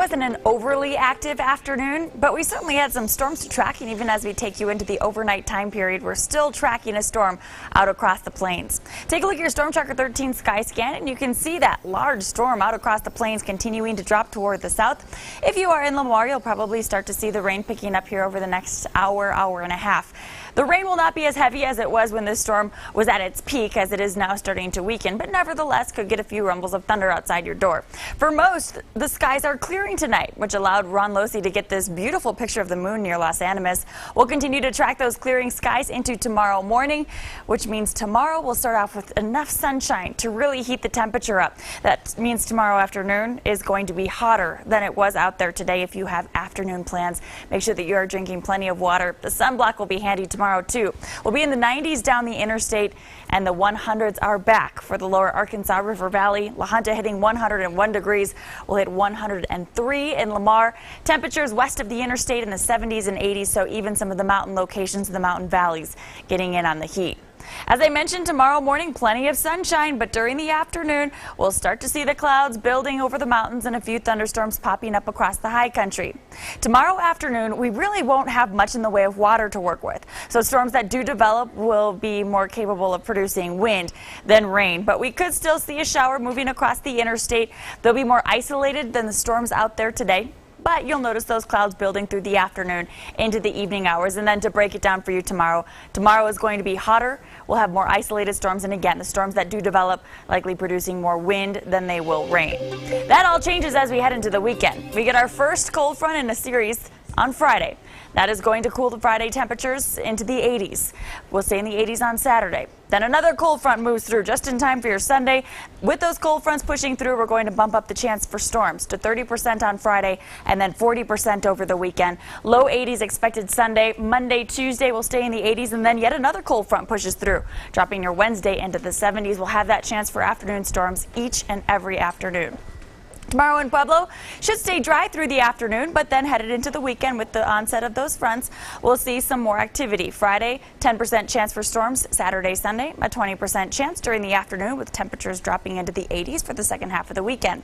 wasn't an overly active afternoon, but we certainly had some storms to track, and even as we take you into the overnight time period, we're still tracking a storm out across the plains. Take a look at your Storm Tracker 13 sky scan, and you can see that large storm out across the plains continuing to drop toward the south. If you are in Lamar, you'll probably start to see the rain picking up here over the next hour, hour and a half. The rain will not be as heavy as it was when this storm was at its peak, as it is now starting to weaken, but nevertheless could get a few rumbles of thunder outside your door. For most, the skies are clearing tonight, which allowed Ron Losey to get this beautiful picture of the moon near Los Animas. We'll continue to track those clearing skies into tomorrow morning, which means tomorrow we'll start off with enough sunshine to really heat the temperature up. That means tomorrow afternoon is going to be hotter than it was out there today. If you have afternoon plans, make sure that you are drinking plenty of water. The sunblock will be handy tomorrow too. We'll be in the 90s down the interstate, and the 100s are back for the lower Arkansas River Valley. La Junta hitting 101 degrees. We'll hit 103 in Lamar. Temperatures west of the interstate in the 70s and 80s, so even some of the mountain locations in the mountain valleys getting in on the heat. As I mentioned, tomorrow morning, plenty of sunshine, but during the afternoon, we'll start to see the clouds building over the mountains and a few thunderstorms popping up across the high country. Tomorrow afternoon, we really won't have much in the way of water to work with. So storms that do develop will be more capable of producing wind than rain, but we could still see a shower moving across the interstate. They'll be more isolated than the storms out there today, but you'll notice those clouds building through the afternoon into the evening hours. And then to break it down for you tomorrow is going to be hotter. We'll have more isolated storms, and again, the storms that do develop likely producing more wind than they will rain. That all changes as we head into the weekend. We get our first cold front in a series on Friday. That is going to cool the Friday temperatures into the 80s. We'll stay in the 80s on Saturday. Then another cold front moves through just in time for your Sunday. With those cold fronts pushing through, we're going to bump up the chance for storms to 30% on Friday and then 40% over the weekend. Low 80s expected Sunday. Monday, Tuesday will stay in the 80s, and then yet another cold front pushes through, dropping your Wednesday into the 70s. We'll have that chance for afternoon storms each and every afternoon. Tomorrow in Pueblo should stay dry through the afternoon, but then headed into the weekend with the onset of those fronts, we'll see some more activity. Friday, 10% chance for storms. Saturday, Sunday, a 20% chance during the afternoon, with temperatures dropping into the 80s for the second half of the weekend.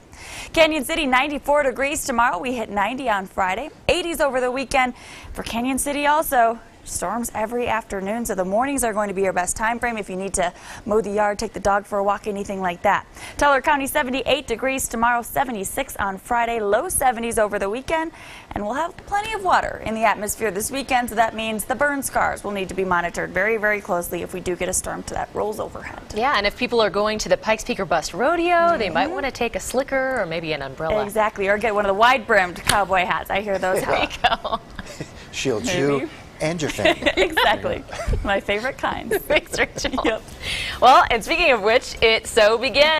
Canyon City, 94 degrees tomorrow. We hit 90 on Friday. 80s over the weekend for Canyon City also. Storms every afternoon, so the mornings are going to be your best time frame if you need to mow the yard, take the dog for a walk, anything like that. Teller County, 78 degrees tomorrow, 76 on Friday, low 70s over the weekend, and we'll have plenty of water in the atmosphere this weekend, so that means the burn scars will need to be monitored very, very closely if we do get a storm that rolls overhead. Yeah, and if people are going to the Pikes Peak or Bust Rodeo, they might want to take a slicker or maybe an umbrella. Exactly, or get one of the wide-brimmed cowboy hats. I hear those help. There you go. Shields you and your family. Exactly. My favorite kind. Thanks, Rachael. Yep. Well, and speaking of which, it so began.